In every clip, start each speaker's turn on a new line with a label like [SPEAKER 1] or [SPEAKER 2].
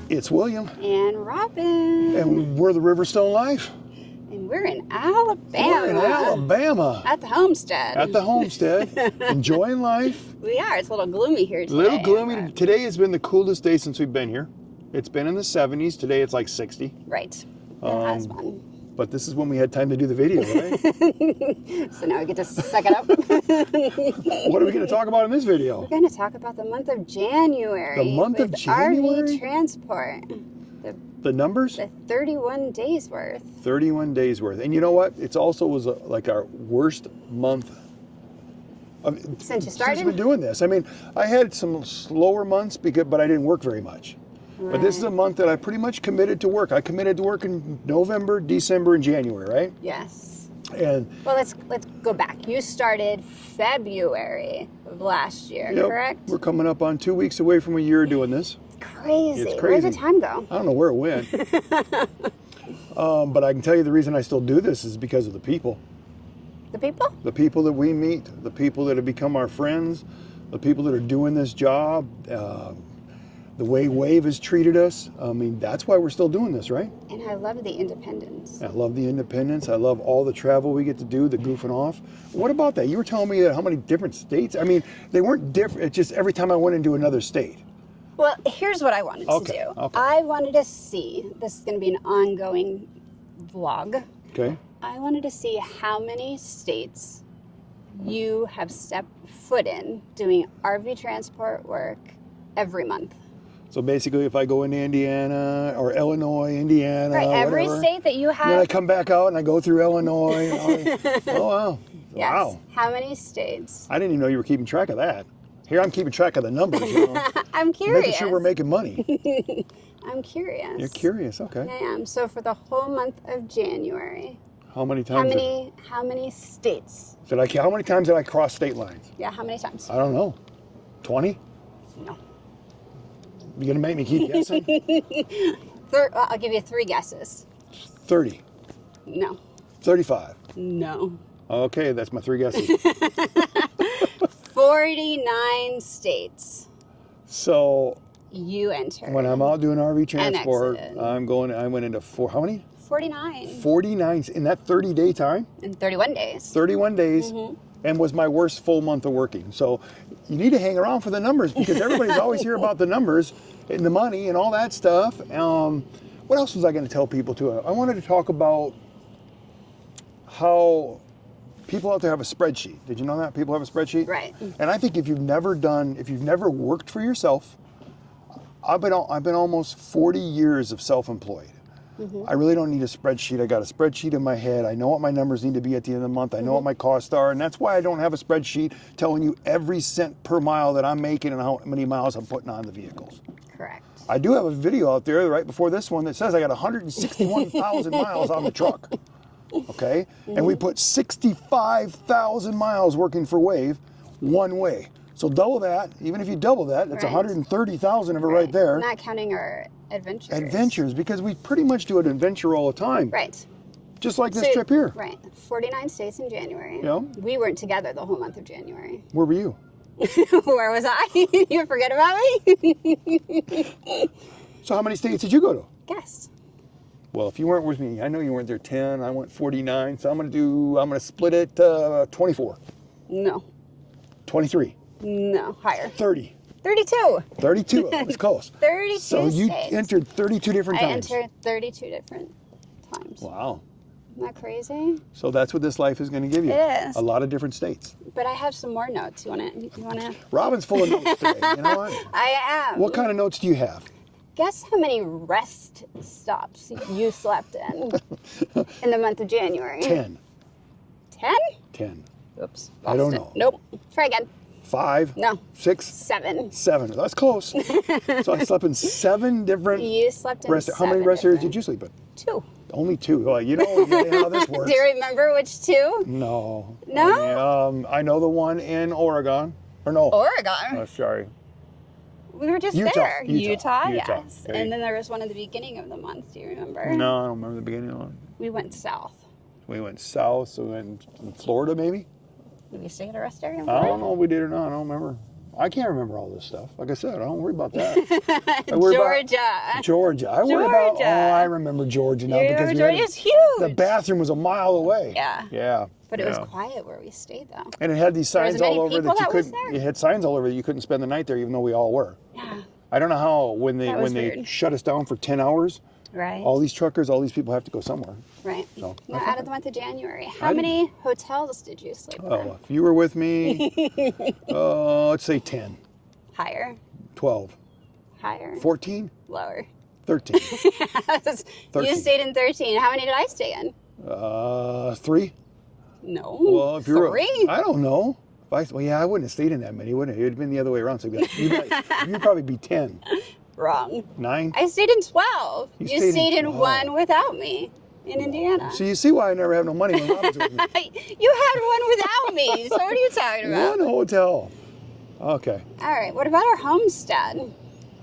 [SPEAKER 1] It's William.
[SPEAKER 2] And Robin.
[SPEAKER 1] And we're the Riverstone Life.
[SPEAKER 2] And we're in Alabama.
[SPEAKER 1] We're in Alabama.
[SPEAKER 2] At the homestead.
[SPEAKER 1] At the homestead. Enjoying life.
[SPEAKER 2] We are. It's a little gloomy here today.
[SPEAKER 1] A little gloomy. But today has been the coolest day since we've been here. It's been in the 70s. Today it's like 60.
[SPEAKER 2] Right. It has been.
[SPEAKER 1] But this is when we had time to do the video, right?
[SPEAKER 2] So now we get to suck it up.
[SPEAKER 1] What are we going to talk about in this video?
[SPEAKER 2] We're going to talk about the month of January.
[SPEAKER 1] The month of January?
[SPEAKER 2] RV transport.
[SPEAKER 1] The numbers?
[SPEAKER 2] The 31 days worth.
[SPEAKER 1] 31 days worth. And you know what? It's also was like our worst month
[SPEAKER 2] Since you started?
[SPEAKER 1] Since we've been doing this. I mean, I had some slower months, but I didn't work very much. Right. But this is a month that I pretty much committed to work. I committed to work in November, December, and January, right?
[SPEAKER 2] Yes.
[SPEAKER 1] And
[SPEAKER 2] well, let's go back. You started February of last year, correct?
[SPEAKER 1] We're coming up on 2 weeks away from a year doing this.
[SPEAKER 2] Crazy.
[SPEAKER 1] It's crazy.
[SPEAKER 2] Where did time go?
[SPEAKER 1] I don't know where it went. But I can tell you the reason I still do this is because of the people.
[SPEAKER 2] The people?
[SPEAKER 1] The people that we meet, the people that have become our friends, the people that are doing this job, the way Wave has treated us. I mean, that's why we're still doing this, right?
[SPEAKER 2] And I love the independence.
[SPEAKER 1] I love the independence. I love all the travel we get to do, the goofing off. What about that? You were telling me that how many different states? I mean, they weren't different. It's just every time I went into another state.
[SPEAKER 2] Well, here's what I wanted to do.
[SPEAKER 1] Okay.
[SPEAKER 2] I wanted to see, this is going to be an ongoing vlog.
[SPEAKER 1] Okay.
[SPEAKER 2] I wanted to see how many states you have stepped foot in doing RV transport work every month.
[SPEAKER 1] So basically, if I go into Indiana or Illinois, Indiana,
[SPEAKER 2] right, every
[SPEAKER 1] whatever,
[SPEAKER 2] state that you have.
[SPEAKER 1] then I come back out and I go through Illinois. Oh, wow.
[SPEAKER 2] Yes.
[SPEAKER 1] Wow.
[SPEAKER 2] How many states?
[SPEAKER 1] I didn't even know you were keeping track of that. Here I'm keeping track of the numbers. You know?
[SPEAKER 2] I'm curious.
[SPEAKER 1] Making sure we're making money.
[SPEAKER 2] I'm curious.
[SPEAKER 1] You're curious, okay.
[SPEAKER 2] I am. So for the whole month of January.
[SPEAKER 1] How many times?
[SPEAKER 2] How many states?
[SPEAKER 1] How many times did I cross state lines?
[SPEAKER 2] Yeah, how many times?
[SPEAKER 1] I don't know. 20?
[SPEAKER 2] No.
[SPEAKER 1] You gonna make me keep guessing?
[SPEAKER 2] I'll give you 3 guesses.
[SPEAKER 1] 30.
[SPEAKER 2] No.
[SPEAKER 1] 35.
[SPEAKER 2] No.
[SPEAKER 1] Okay, that's my 3 guesses.
[SPEAKER 2] 49 states.
[SPEAKER 1] So
[SPEAKER 2] you entered.
[SPEAKER 1] when I'm out doing RV transport,
[SPEAKER 2] exited.
[SPEAKER 1] I went into how many?
[SPEAKER 2] 49.
[SPEAKER 1] 49 in that 30-day time?
[SPEAKER 2] In 31 days.
[SPEAKER 1] 31 days. And was my worst full month of working. So you need to hang around for the numbers because everybody's always here about the numbers and the money and all that stuff. What else was I going to tell people too? I wanted to talk about how people out there have a spreadsheet. Did you know that? People have a spreadsheet?
[SPEAKER 2] Right.
[SPEAKER 1] And I think if you've never worked for yourself, I've been almost 40 years of self-employed. I really don't need a spreadsheet. I got a spreadsheet in my head. I know what my numbers need to be at the end of the month. I know what my costs are. And that's why I don't have a spreadsheet telling you every cent per mile that I'm making and how many miles I'm putting on the vehicles.
[SPEAKER 2] Correct.
[SPEAKER 1] I do have a video out there right before this one that says I got 161,000 miles on the truck. Okay? And we put 65,000 miles working for Wave one way. So double that. Even if you double that, that's 130,000 of it right there.
[SPEAKER 2] Not counting our adventures.
[SPEAKER 1] Adventures, because we pretty much do an adventure all the time.
[SPEAKER 2] Right.
[SPEAKER 1] Just like this trip here.
[SPEAKER 2] Right. 49 states in January.
[SPEAKER 1] Yeah.
[SPEAKER 2] We weren't together the whole month of January.
[SPEAKER 1] Where were you?
[SPEAKER 2] Where was I? You forget about me?
[SPEAKER 1] So how many states did you go to?
[SPEAKER 2] Guess.
[SPEAKER 1] Well, if you weren't with me, I know you weren't there 10, I went 49, so I'm gonna split it 24.
[SPEAKER 2] No.
[SPEAKER 1] 23.
[SPEAKER 2] No, higher.
[SPEAKER 1] 30.
[SPEAKER 2] 32.
[SPEAKER 1] 32, it was close.
[SPEAKER 2] 32
[SPEAKER 1] So you
[SPEAKER 2] states.
[SPEAKER 1] entered 32 different times.
[SPEAKER 2] I entered 32 different times.
[SPEAKER 1] Wow.
[SPEAKER 2] Isn't that crazy?
[SPEAKER 1] So that's what this life is going to give you.
[SPEAKER 2] It is.
[SPEAKER 1] A lot of different states.
[SPEAKER 2] But I have some more notes. You wanna?
[SPEAKER 1] Robin's full of notes today. You know what?
[SPEAKER 2] I am.
[SPEAKER 1] What kind of notes do you have?
[SPEAKER 2] Guess how many rest stops you slept in the month of January?
[SPEAKER 1] 10.
[SPEAKER 2] 10?
[SPEAKER 1] 10.
[SPEAKER 2] Oops.
[SPEAKER 1] I don't
[SPEAKER 2] lost it.
[SPEAKER 1] know.
[SPEAKER 2] Nope. Try again.
[SPEAKER 1] 5.
[SPEAKER 2] No.
[SPEAKER 1] 6.
[SPEAKER 2] 7.
[SPEAKER 1] 7. That's close. So I slept in 7 different.
[SPEAKER 2] You slept in
[SPEAKER 1] rest. How many rest areas did you sleep in?
[SPEAKER 2] 2.
[SPEAKER 1] Only 2. Well, you know how this works.
[SPEAKER 2] Do you remember which 2?
[SPEAKER 1] No.
[SPEAKER 2] No?
[SPEAKER 1] I know the one in Oregon. Or no.
[SPEAKER 2] Oregon.
[SPEAKER 1] Oh, sorry.
[SPEAKER 2] We were just
[SPEAKER 1] Utah.
[SPEAKER 2] there.
[SPEAKER 1] Utah.
[SPEAKER 2] Yes.
[SPEAKER 1] Okay.
[SPEAKER 2] And then there was one at the beginning of the month. Do you remember?
[SPEAKER 1] No, I don't remember the beginning of the one.
[SPEAKER 2] We went south.
[SPEAKER 1] We went south, so we went in Florida maybe?
[SPEAKER 2] Did we stay at a rest area in
[SPEAKER 1] I
[SPEAKER 2] Florida?
[SPEAKER 1] don't know if we did or not. I don't remember. I can't remember all this stuff. Like I said, I don't worry about that. I worry about Georgia. I worry about, I remember Georgia now because
[SPEAKER 2] Georgia is huge.
[SPEAKER 1] The bathroom was a mile away.
[SPEAKER 2] Yeah.
[SPEAKER 1] Yeah.
[SPEAKER 2] But it was quiet where we stayed, though.
[SPEAKER 1] And it had these signs all over that you couldn't.
[SPEAKER 2] There.
[SPEAKER 1] It had signs all over that you couldn't spend the night there, even though we all were.
[SPEAKER 2] Yeah.
[SPEAKER 1] I don't know how when they shut us down for 10 hours.
[SPEAKER 2] Right.
[SPEAKER 1] All these truckers, all these people have to go somewhere.
[SPEAKER 2] Right.
[SPEAKER 1] So,
[SPEAKER 2] now, out of the month of January, how many hotels did you sleep in?
[SPEAKER 1] Oh, if you were with me, let's say 10.
[SPEAKER 2] Higher.
[SPEAKER 1] 12.
[SPEAKER 2] Higher.
[SPEAKER 1] 14.
[SPEAKER 2] Lower.
[SPEAKER 1] 13.
[SPEAKER 2] 13. You stayed in 13. How many did I stay in?
[SPEAKER 1] 3.
[SPEAKER 2] No.
[SPEAKER 1] Well, if you're
[SPEAKER 2] 3.
[SPEAKER 1] I don't know. I wouldn't have stayed in that many, wouldn't it? It would have been the other way around. So you'd probably be 10.
[SPEAKER 2] Wrong.
[SPEAKER 1] 9.
[SPEAKER 2] I stayed in 12. You stayed in
[SPEAKER 1] 12.
[SPEAKER 2] 1 without me in Indiana.
[SPEAKER 1] So you see why I never have no money when Robin's with me.
[SPEAKER 2] You had 1 without me. So what are you talking about?
[SPEAKER 1] 1 hotel. Okay.
[SPEAKER 2] All right. What about our homestead?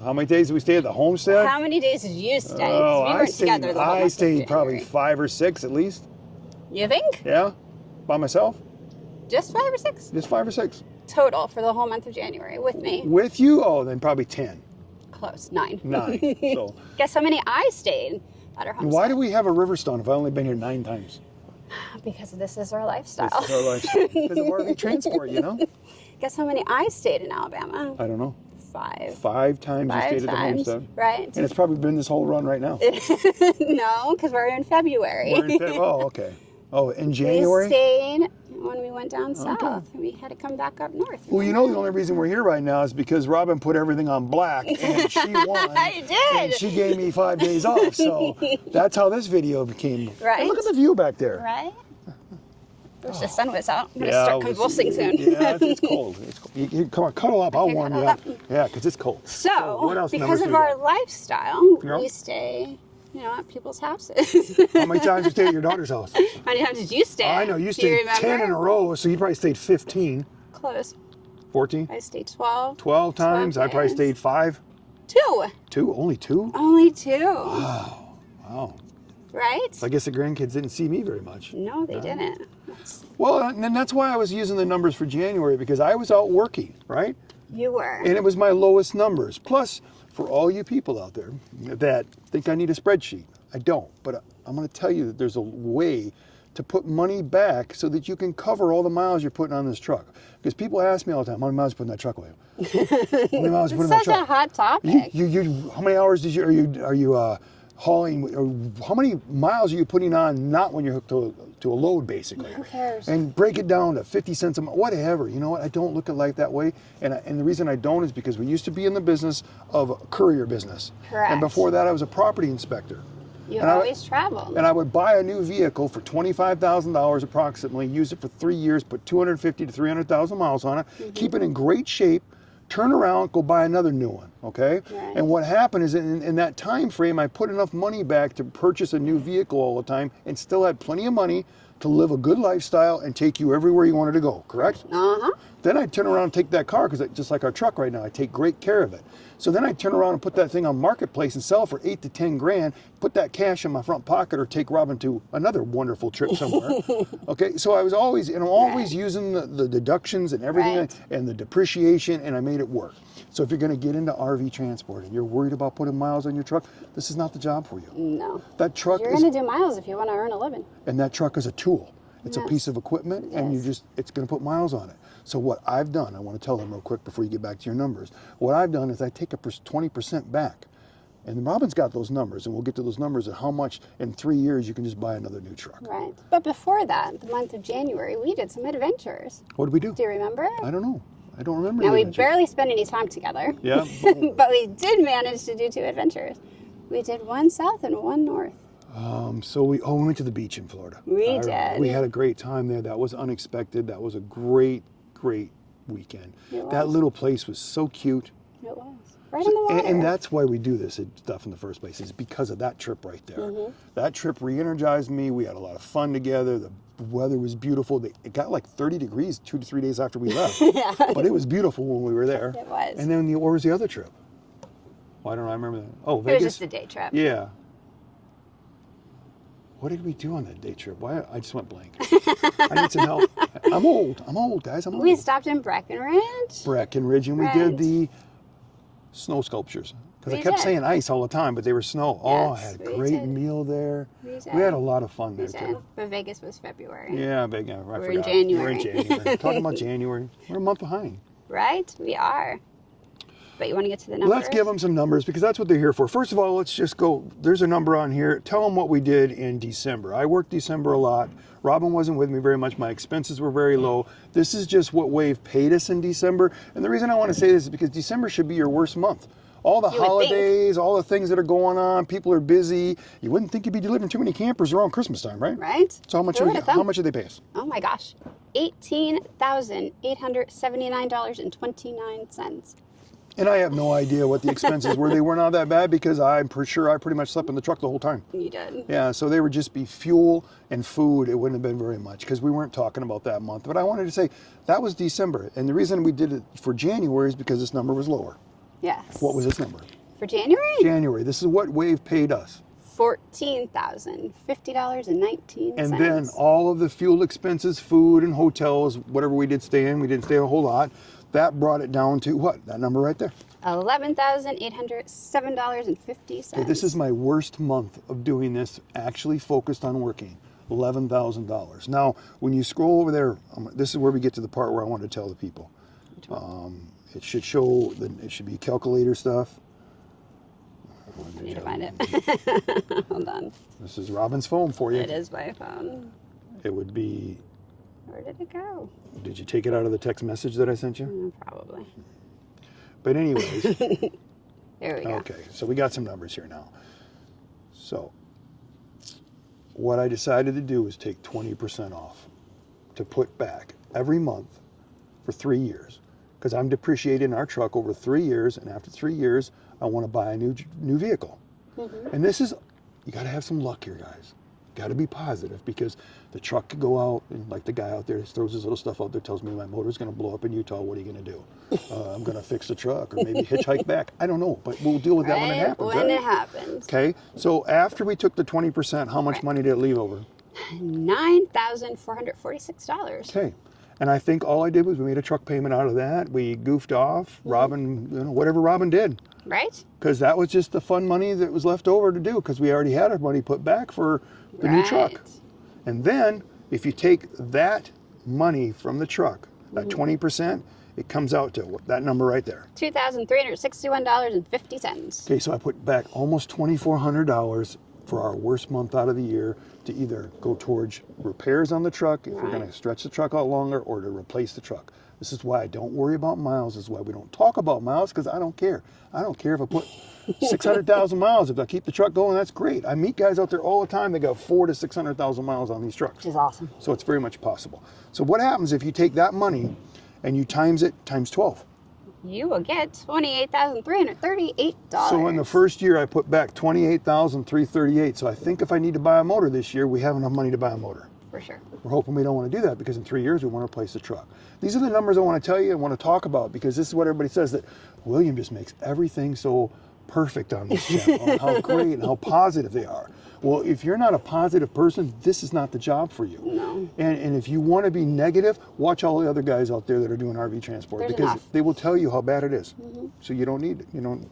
[SPEAKER 1] How many days did we stay at the homestead?
[SPEAKER 2] How many days did you stay?
[SPEAKER 1] Oh,
[SPEAKER 2] we weren't together the whole month
[SPEAKER 1] I
[SPEAKER 2] of
[SPEAKER 1] stayed probably
[SPEAKER 2] January.
[SPEAKER 1] 5 or 6 at least.
[SPEAKER 2] You think?
[SPEAKER 1] Yeah. By myself?
[SPEAKER 2] Just 5 or 6?
[SPEAKER 1] Just 5 or 6.
[SPEAKER 2] Total for the whole month of January with me.
[SPEAKER 1] With you? Oh, then probably 10.
[SPEAKER 2] Close. 9.
[SPEAKER 1] 9. So.
[SPEAKER 2] Guess how many I stayed at our homestead?
[SPEAKER 1] Why do we have a Riverstone if I've only been here 9 times?
[SPEAKER 2] Because this is our lifestyle.
[SPEAKER 1] This is our lifestyle. Because of RV transport, you know?
[SPEAKER 2] Guess how many I stayed in Alabama?
[SPEAKER 1] I don't know.
[SPEAKER 2] 5.
[SPEAKER 1] 5 times you
[SPEAKER 2] 5
[SPEAKER 1] stayed at the
[SPEAKER 2] times,
[SPEAKER 1] homestead.
[SPEAKER 2] right?
[SPEAKER 1] And it's probably been this whole run right now.
[SPEAKER 2] No, because we're in February.
[SPEAKER 1] Oh, okay. Oh, in January?
[SPEAKER 2] We stayed when we went down south. We had to come back up north.
[SPEAKER 1] Well, you know the only reason we're here right now is because Robin put everything on black and she won.
[SPEAKER 2] I did.
[SPEAKER 1] And she gave me 5 days off. So that's how this video became.
[SPEAKER 2] Right.
[SPEAKER 1] Hey, look at the view back there.
[SPEAKER 2] Right? Wish the sun was out. I'm going to start convulsing soon.
[SPEAKER 1] Yeah, it's cold. It's cold. You come on, cuddle up. I'll warm you up. Yeah, because it's cold.
[SPEAKER 2] So
[SPEAKER 1] what else
[SPEAKER 2] because of our lifestyle, we stay, at people's houses.
[SPEAKER 1] How many times did you stay at your daughter's house?
[SPEAKER 2] How many times did you stay?
[SPEAKER 1] I know, you stayed 10 in a row, so you probably stayed 15.
[SPEAKER 2] Close.
[SPEAKER 1] 14?
[SPEAKER 2] I stayed 12.
[SPEAKER 1] 12 times?
[SPEAKER 2] 12
[SPEAKER 1] I probably stayed 5.
[SPEAKER 2] 2.
[SPEAKER 1] 2? Only 2?
[SPEAKER 2] Only 2.
[SPEAKER 1] Wow.
[SPEAKER 2] Right?
[SPEAKER 1] So I guess the grandkids didn't see me very much.
[SPEAKER 2] No, they didn't.
[SPEAKER 1] Well, and that's why I was using the numbers for January, because I was out working, right?
[SPEAKER 2] You were.
[SPEAKER 1] And it was my lowest numbers. Plus, for all you people out there that think I need a spreadsheet, I don't. But I'm going to tell you that there's a way to put money back so that you can cover all the miles you're putting on this truck. Because people ask me all the time, how many miles you put in that truck with you? How many miles you put in that truck?
[SPEAKER 2] Such a hot topic.
[SPEAKER 1] How many hours are you hauling, or how many miles are you putting on not when you're hooked to a load, basically?
[SPEAKER 2] Who cares?
[SPEAKER 1] And break it down to 50 cents a mile, whatever. You know what? I don't look at life that way. And the reason I don't is because we used to be in the business of a courier business.
[SPEAKER 2] Correct.
[SPEAKER 1] And before that, I was a property inspector.
[SPEAKER 2] You always traveled.
[SPEAKER 1] And I would buy a new vehicle for $25,000 approximately, use it for 3 years, put 250 to 300,000 miles on it, keep it in great shape, turn around, go buy another new one, okay?
[SPEAKER 2] Right.
[SPEAKER 1] And what happened is in that time frame, I put enough money back to purchase a new vehicle all the time and still had plenty of money to live a good lifestyle and take you everywhere you wanted to go, correct?
[SPEAKER 2] Uh-huh.
[SPEAKER 1] Then I'd turn around and take that car, because just like our truck right now, I take great care of it. So then I'd turn around and put that thing on Marketplace and sell it for 8 to 10 grand, put that cash in my front pocket, or take Robin to another wonderful trip somewhere. Okay, so I was always, and I'm always using the deductions and everything and the depreciation, and I made it work. So if you're going to get into RV transport and you're worried about putting miles on your truck, this is not the job for you.
[SPEAKER 2] No.
[SPEAKER 1] That truck
[SPEAKER 2] You're going to do miles if you want to earn a living.
[SPEAKER 1] And that truck is a tool. It's a piece of equipment, and it's going to put miles on it. So what I've done, I want to tell them real quick before you get back to your numbers. What I've done is I take 20% back. And Robin's got those numbers, and we'll get to those numbers of how much in 3 years you can just buy another new truck.
[SPEAKER 2] Right. But before that, the month of January, we did some adventures.
[SPEAKER 1] What did we do?
[SPEAKER 2] Do you remember?
[SPEAKER 1] I don't know. I don't remember.
[SPEAKER 2] Now, we barely spent any time together.
[SPEAKER 1] Yeah.
[SPEAKER 2] But we did manage to do 2 adventures. We did 1 south and 1 north.
[SPEAKER 1] So we went to the beach in Florida.
[SPEAKER 2] We did.
[SPEAKER 1] We had a great time there. That was unexpected. That was a great weekend. That little place was so cute.
[SPEAKER 2] It was. Right in the water.
[SPEAKER 1] And that's why we do this stuff in the first place, is because of that trip right there. That trip re-energized me. We had a lot of fun together. The weather was beautiful. It got like 30 degrees 2 to 3 days after we left. But it was beautiful when we were there.
[SPEAKER 2] It was.
[SPEAKER 1] And then what was the other trip? Well, I don't know. I remember that. Oh, Vegas?
[SPEAKER 2] It was just a day trip.
[SPEAKER 1] Yeah. What did we do on that day trip? Why? I just went blank. I need some help. I'm old, guys. I'm old.
[SPEAKER 2] We stopped in Breckenridge.
[SPEAKER 1] Breckenridge, and we did the snow sculptures. Because I kept saying ice all the time, but they were snow. Oh, I had a great meal there. We had a lot of fun there, too.
[SPEAKER 2] But Vegas was February.
[SPEAKER 1] Yeah, Vegas. I
[SPEAKER 2] We're
[SPEAKER 1] forgot.
[SPEAKER 2] in January.
[SPEAKER 1] We're in January. Talking about January. We're a month behind.
[SPEAKER 2] Right? We are. But you want to get to the numbers?
[SPEAKER 1] Let's give them some numbers because that's what they're here for. First of all, let's just go. There's a number on here. Tell them what we did in December. I worked December a lot. Robin wasn't with me very much. My expenses were very low. This is just what Wave paid us in December. And the reason I want to say this is because December should be your worst month. All the holidays, all the things that are going on, people are busy. You wouldn't think you'd be delivering too many campers around Christmas time, right?
[SPEAKER 2] Right.
[SPEAKER 1] So how much did they pay us?
[SPEAKER 2] Oh my gosh. $18,879.29.
[SPEAKER 1] And I have no idea what the expenses were. They were not that bad because I'm pretty sure I pretty much slept in the truck the whole time.
[SPEAKER 2] You did.
[SPEAKER 1] Yeah, so they would just be fuel and food. It wouldn't have been very much because we weren't talking about that month. But I wanted to say that was December. And the reason we did it for January is because this number was lower.
[SPEAKER 2] Yes.
[SPEAKER 1] What was this number?
[SPEAKER 2] For January?
[SPEAKER 1] January. This is what Wave paid us.
[SPEAKER 2] $14,050.19.
[SPEAKER 1] And then all of the fuel expenses, food and hotels, whatever we did stay in, we didn't stay a whole lot. That brought it down to what? That number right there.
[SPEAKER 2] $11,807.50.
[SPEAKER 1] Okay, this is my worst month of doing this, actually focused on working. $11,000. Now, when you scroll over there, this is where we get to the part where I want to tell the people. It should show, it should be calculator stuff.
[SPEAKER 2] I need to find it. Hold on.
[SPEAKER 1] This is Robin's phone for you.
[SPEAKER 2] It is my phone.
[SPEAKER 1] It would be...
[SPEAKER 2] Where did it go?
[SPEAKER 1] Did you take it out of the text message that I sent you?
[SPEAKER 2] Probably.
[SPEAKER 1] But anyways.
[SPEAKER 2] There we go.
[SPEAKER 1] Okay, so we got some numbers here now. So, what I decided to do is take 20% off to put back every month for 3 years. Because I'm depreciating our truck over 3 years, and after 3 years, I want to buy a new vehicle. And this is, you got to have some luck here, guys. Got to be positive because the truck could go out, and like the guy out there throws his little stuff out there, tells me my motor's going to blow up in Utah. What are you going to do? I'm going to fix the truck or maybe hitchhike back. I don't know, but we'll deal with that when it happens.
[SPEAKER 2] When it happens.
[SPEAKER 1] Okay, so after we took the 20%, how much money did it leave over?
[SPEAKER 2] $9,446.
[SPEAKER 1] Okay. And I think all I did was we made a truck payment out of that. We goofed off. Robin, whatever Robin did.
[SPEAKER 2] Right.
[SPEAKER 1] Because that was just the fun money that was left over to do because we already had our money put back for the new truck. And then if you take that money from the truck, that 20%, it comes out to that number right there.
[SPEAKER 2] $2,361.50.
[SPEAKER 1] Okay, so I put back almost $2,400 for our worst month out of the year to either go towards repairs on the truck, if we're going to stretch the truck out longer, or to replace the truck. This is why I don't worry about miles. This is why we don't talk about miles, because I don't care. I don't care if I put 600,000 miles. If I keep the truck going, that's great. I meet guys out there all the time that got 400,000 to 600,000 miles on these trucks.
[SPEAKER 2] Which is awesome.
[SPEAKER 1] So it's very much possible. So what happens if you take that money and you times it times 12?
[SPEAKER 2] You will get $28,338.
[SPEAKER 1] So in the first year, I put back $28,338. So I think if I need to buy a motor this year, we have enough money to buy a motor.
[SPEAKER 2] For sure.
[SPEAKER 1] We're hoping we don't want to do that because in 3 years, we want to replace the truck. These are the numbers I want to tell you and want to talk about because this is what everybody says, that William just makes everything so perfect on this channel, and how great and how positive they are. Well, if you're not a positive person, this is not the job for you.
[SPEAKER 2] No.
[SPEAKER 1] And if you want to be negative, watch all the other guys out there that are doing RV transport.
[SPEAKER 2] There's
[SPEAKER 1] because
[SPEAKER 2] enough.
[SPEAKER 1] they will tell you how bad it is. So you don't need you don't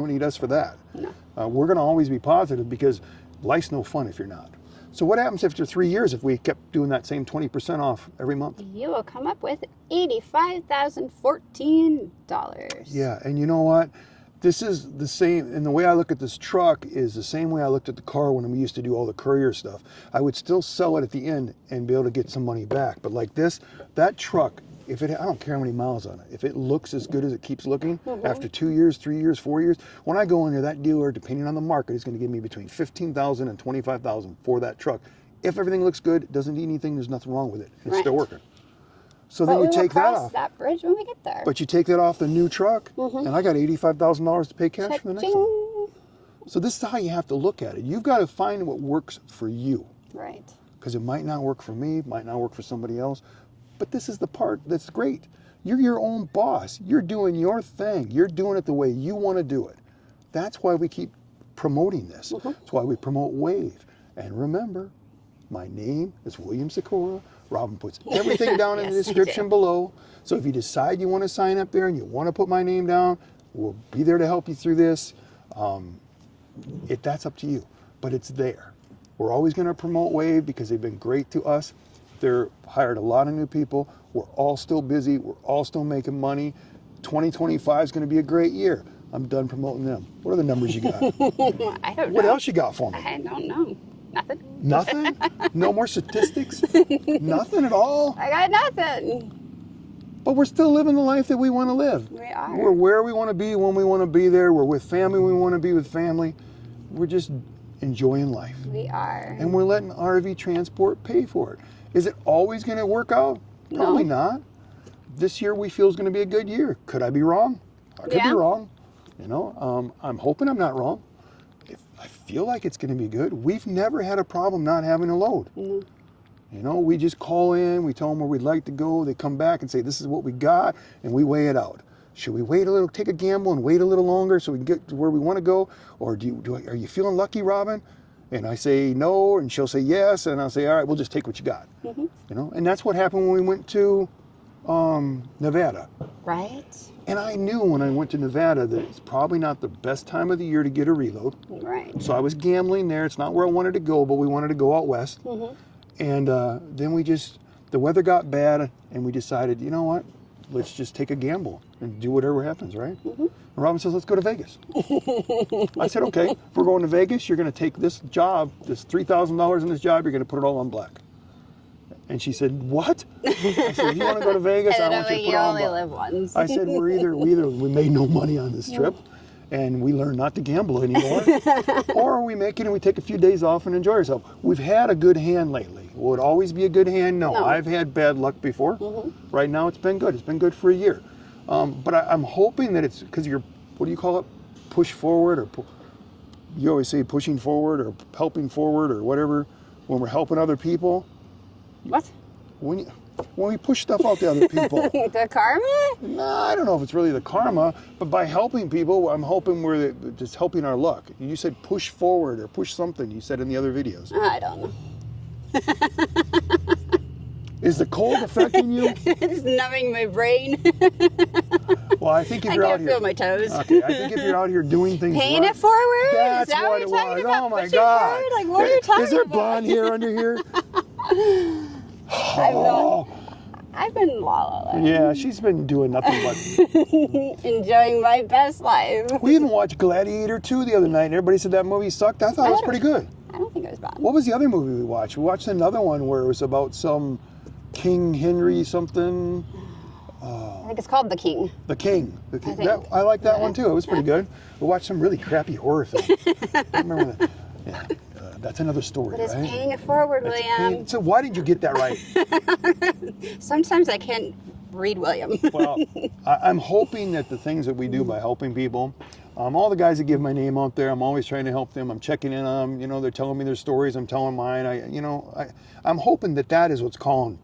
[SPEAKER 1] need us for that.
[SPEAKER 2] No.
[SPEAKER 1] We're going to always be positive because life's no fun if you're not. So what happens after 3 years if we kept doing that same 20% off every month?
[SPEAKER 2] You will come up with $85,014.
[SPEAKER 1] Yeah, and you know what? This is the same, and the way I look at this truck is the same way I looked at the car when we used to do all the courier stuff. I would still sell it at the end and be able to get some money back. But like this, that truck, I don't care how many miles on it. If it looks as good as it keeps looking, after 2 years, 3 years, 4 years, when I go in there, that dealer, depending on the market, is going to give me between $15,000 and $25,000 for that truck. If everything looks good, it doesn't need anything, there's nothing wrong with it. It's still working. So then you take that off.
[SPEAKER 2] That bridge when we get there.
[SPEAKER 1] But you take that off the new truck, and I got $85,000 to pay cash for the next one. So this is how you have to look at it. You've got to find what works for you.
[SPEAKER 2] Right.
[SPEAKER 1] Because it might not work for me, might not work for somebody else. But this is the part that's great. You're your own boss. You're doing your thing. You're doing it the way you want to do it. That's why we keep promoting this. That's why we promote Wave. And remember, my name is William Sikora. Robin puts everything down in the
[SPEAKER 2] Yes, I
[SPEAKER 1] description
[SPEAKER 2] do.
[SPEAKER 1] below. So if you decide you want to sign up there and you want to put my name down, we'll be there to help you through this. That's up to you, but it's there. We're always going to promote Wave because they've been great to us. They're hired a lot of new people. We're all still busy. We're all still making money. 2025 is going to be a great year. I'm done promoting them. What are the numbers you got?
[SPEAKER 2] I don't know.
[SPEAKER 1] What else you got for me?
[SPEAKER 2] I don't know. Nothing.
[SPEAKER 1] Nothing? No more statistics? Nothing at all?
[SPEAKER 2] I got nothing.
[SPEAKER 1] But we're still living the life that we want to live.
[SPEAKER 2] We are.
[SPEAKER 1] We're where we want to be when we want to be there. We're with family when we want to be with family. We're just enjoying life.
[SPEAKER 2] We are.
[SPEAKER 1] And we're letting RV transport pay for it. Is it always going to work out? Probably not. This year we feel is going to be a good year. Could I be wrong? I could be wrong. You know, I'm hoping I'm not wrong. I feel like it's going to be good. We've never had a problem not having a load. You know, we just call in, we tell them where we'd like to go. They come back and say, this is what we got, and we weigh it out. Should we wait a little, take a gamble and wait a little longer so we can get to where we want to go? Or are you feeling lucky, Robin? And I say no, and she'll say yes, and I'll say, all right, we'll just take what you got. You know, and that's what happened when we went to Nevada.
[SPEAKER 2] Right.
[SPEAKER 1] And I knew when I went to Nevada that it's probably not the best time of the year to get a reload.
[SPEAKER 2] Right.
[SPEAKER 1] So I was gambling there. It's not where I wanted to go, but we wanted to go out west. And then the weather got bad, and we decided, you know what? Let's just take a gamble and do whatever happens, right? And Robin says, let's go to Vegas. I said, okay, if we're going to Vegas, you're going to take this job, this $3,000 in this job, you're going to put it all on black. And she said, what? I said, if you want to go to Vegas, I want you to put it on black.
[SPEAKER 2] You only live once.
[SPEAKER 1] I said, we made no money on this trip, and we learned not to gamble anymore. Or we make it and we take a few days off and enjoy ourselves. We've had a good hand lately. Will it always be a good hand? No. I've had bad luck before. Right now it's been good. It's been good for a year. But I'm hoping that it's because you're, what do you call it? Push forward, or you always say pushing forward or helping forward or whatever when we're helping other people.
[SPEAKER 2] What?
[SPEAKER 1] When we push stuff out to other people.
[SPEAKER 2] The karma?
[SPEAKER 1] No, I don't know if it's really the karma, but by helping people, I'm hoping we're just helping our luck. You said push forward or push something, you said in the other videos.
[SPEAKER 2] I don't know.
[SPEAKER 1] Is the cold affecting you?
[SPEAKER 2] It's numbing my brain.
[SPEAKER 1] Well, I think if
[SPEAKER 2] I
[SPEAKER 1] you're out
[SPEAKER 2] can't
[SPEAKER 1] here...
[SPEAKER 2] feel my toes.
[SPEAKER 1] Okay, I think if you're out here doing things
[SPEAKER 2] Paying
[SPEAKER 1] right,
[SPEAKER 2] it forward?
[SPEAKER 1] That's
[SPEAKER 2] Is that
[SPEAKER 1] what
[SPEAKER 2] you're
[SPEAKER 1] it
[SPEAKER 2] talking
[SPEAKER 1] was.
[SPEAKER 2] about?
[SPEAKER 1] Oh my
[SPEAKER 2] Pushing
[SPEAKER 1] God.
[SPEAKER 2] forward? Like, what are you talking
[SPEAKER 1] Is there
[SPEAKER 2] about?
[SPEAKER 1] blonde hair under here?
[SPEAKER 2] I've been la la land.
[SPEAKER 1] Yeah, she's been doing nothing but...
[SPEAKER 2] Enjoying my best life.
[SPEAKER 1] We even watched Gladiator 2 the other night, and everybody said that movie sucked. I thought it was pretty good.
[SPEAKER 2] I don't think it was bad.
[SPEAKER 1] What was the other movie we watched? We watched another one where it was about some King Henry something.
[SPEAKER 2] I think it's called The King.
[SPEAKER 1] The King.
[SPEAKER 2] think.
[SPEAKER 1] I like that one too. It was pretty good. We watched some really crappy horror film. I remember that. Yeah, that's another story,
[SPEAKER 2] But it's
[SPEAKER 1] right?
[SPEAKER 2] paying it forward, William.
[SPEAKER 1] So why did you get that right?
[SPEAKER 2] Sometimes I can't read William.
[SPEAKER 1] Well, I'm hoping that the things that we do by helping people, all the guys that give my name out there, I'm always trying to help them. I'm checking in on them. You know, they're telling me their stories. I'm telling mine. I'm hoping that is what's calling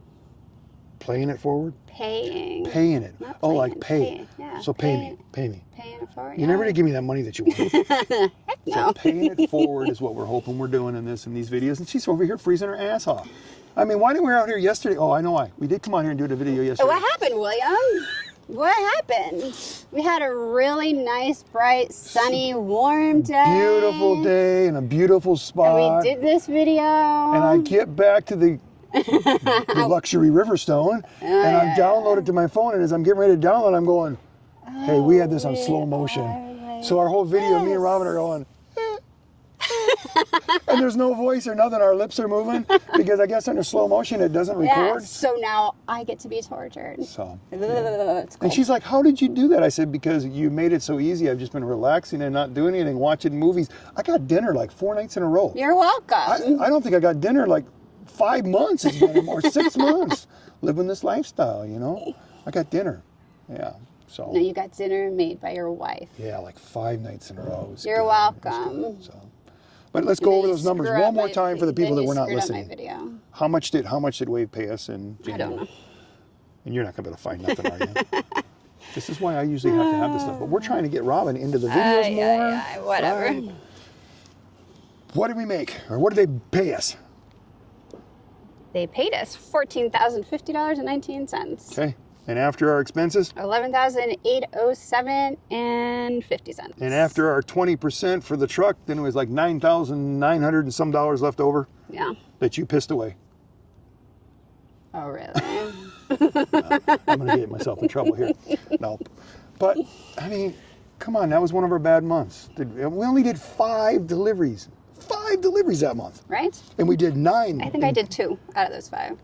[SPEAKER 1] playing it forward.
[SPEAKER 2] Paying
[SPEAKER 1] it.
[SPEAKER 2] Not
[SPEAKER 1] Oh, like
[SPEAKER 2] playing,
[SPEAKER 1] pay.
[SPEAKER 2] yeah,
[SPEAKER 1] So pay me.
[SPEAKER 2] Paying it forward.
[SPEAKER 1] You never did give me that money that you wanted.
[SPEAKER 2] Heck no.
[SPEAKER 1] So paying it forward is what we're hoping we're doing in these videos. And she's over here freezing her ass off. I mean, why didn't we out here yesterday? Oh, I know why. We did come out here and do the video yesterday.
[SPEAKER 2] What happened, William? What happened? We had a really nice, bright, sunny, warm day.
[SPEAKER 1] Beautiful day and a beautiful spot.
[SPEAKER 2] And we did this video.
[SPEAKER 1] And I get back to the luxury Riverstone, and I'm downloaded to my phone, and as I'm getting ready to download, I'm going, hey, we had this on slow motion. So our whole video, me and Robin are going, and there's no voice or nothing. Our lips are moving because I guess under slow motion it doesn't record.
[SPEAKER 2] So now I get to be tortured.
[SPEAKER 1] So,
[SPEAKER 2] It's cool.
[SPEAKER 1] and she's like, how did you do that? I said, because you made it so easy. I've just been relaxing and not doing anything, watching movies. I got dinner like 4 nights in a row.
[SPEAKER 2] You're welcome.
[SPEAKER 1] I don't think I got dinner like 5 months it's been, or 6 months living this lifestyle, you know. I got dinner. Yeah. So
[SPEAKER 2] No, you got dinner made by your wife.
[SPEAKER 1] yeah, like 5 nights in a row. It was
[SPEAKER 2] You're
[SPEAKER 1] good. It was
[SPEAKER 2] welcome.
[SPEAKER 1] good. So, but let's go over those numbers one more time for the people that were not listening.
[SPEAKER 2] My video.
[SPEAKER 1] How much did Wave pay us in January?
[SPEAKER 2] I don't know.
[SPEAKER 1] And you're not gonna be able to find nothing, are you? This is why I usually have to have this stuff. But we're trying to get Robin into the videos more.
[SPEAKER 2] Yeah, whatever.
[SPEAKER 1] Right? What did we make? Or what did they pay us?
[SPEAKER 2] They paid us $14,050.19.
[SPEAKER 1] Okay. And after our expenses?
[SPEAKER 2] $11,807.50.
[SPEAKER 1] And after our 20% for the truck, then it was like $9,900 and some dollars left over
[SPEAKER 2] Yeah.
[SPEAKER 1] that you pissed away.
[SPEAKER 2] Oh, really?
[SPEAKER 1] I'm going to get myself in trouble here. No. But, I mean, come on, that was one of our bad months. We only did 5 deliveries. 5 deliveries that month.
[SPEAKER 2] Right?
[SPEAKER 1] And we did 9.
[SPEAKER 2] I think I did 2 out of those 5.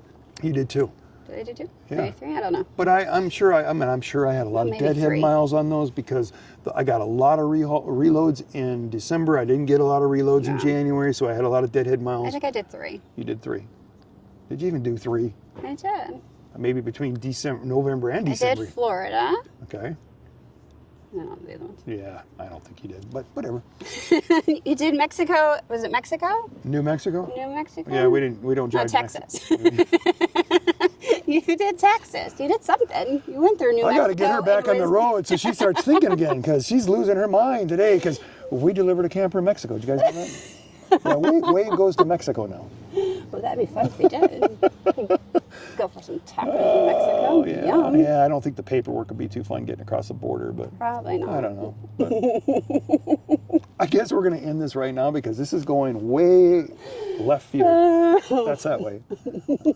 [SPEAKER 1] You did 2.
[SPEAKER 2] Did I do 2?
[SPEAKER 1] Yeah.
[SPEAKER 2] Maybe 3? I don't know.
[SPEAKER 1] But I'm sure I had a lot of
[SPEAKER 2] Maybe
[SPEAKER 1] deadhead
[SPEAKER 2] 3.
[SPEAKER 1] miles on those because I got a lot of reloads in December. I didn't get a lot of reloads in January, so I had a lot okay.
[SPEAKER 2] I think I did 3.
[SPEAKER 1] You did 3. Did you even do 3?
[SPEAKER 2] I did.
[SPEAKER 1] Maybe between November and December.
[SPEAKER 2] I did Florida.
[SPEAKER 1] Okay.
[SPEAKER 2] I don't know the other ones.
[SPEAKER 1] Yeah, I don't think you did, but whatever.
[SPEAKER 2] You did Mexico. Was it Mexico?
[SPEAKER 1] New Mexico?
[SPEAKER 2] New Mexico?
[SPEAKER 1] Yeah, we don't drive to
[SPEAKER 2] Texas. You did Texas. You did something. You went through New Mexico.
[SPEAKER 1] I got to get her back on the road so she starts thinking again because she's losing her mind today because we delivered a camper in Mexico. Did you guys know that? Yeah, Wade goes to Mexico now.
[SPEAKER 2] Well, that'd be fun if we did. Go for some tacos in Mexico.
[SPEAKER 1] Oh, yeah.
[SPEAKER 2] Yum.
[SPEAKER 1] Yeah, I don't think the paperwork would be too fun getting across the border, but
[SPEAKER 2] Probably not.
[SPEAKER 1] I don't know. But I guess we're going to end this right now because this is going way left field. That's that way.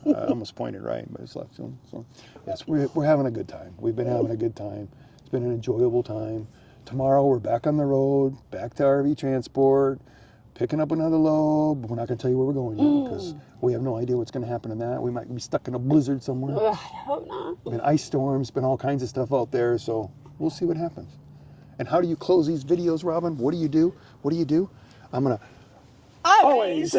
[SPEAKER 1] I almost pointed right, but it's left field. So, yes, we're having a good time. We've been having a good time. It's been an enjoyable time. Tomorrow we're back on the road, back to RV transport, picking up another load, but we're not going to tell you where we're going yet because we have no idea what's going to happen in that. We might be stuck in a blizzard somewhere.
[SPEAKER 2] Ugh, I hope not.
[SPEAKER 1] Been ice storms, been all kinds of stuff out there, so we'll see what happens. And how do you close these videos, Robin? What do you do? What do you do? I'm going to always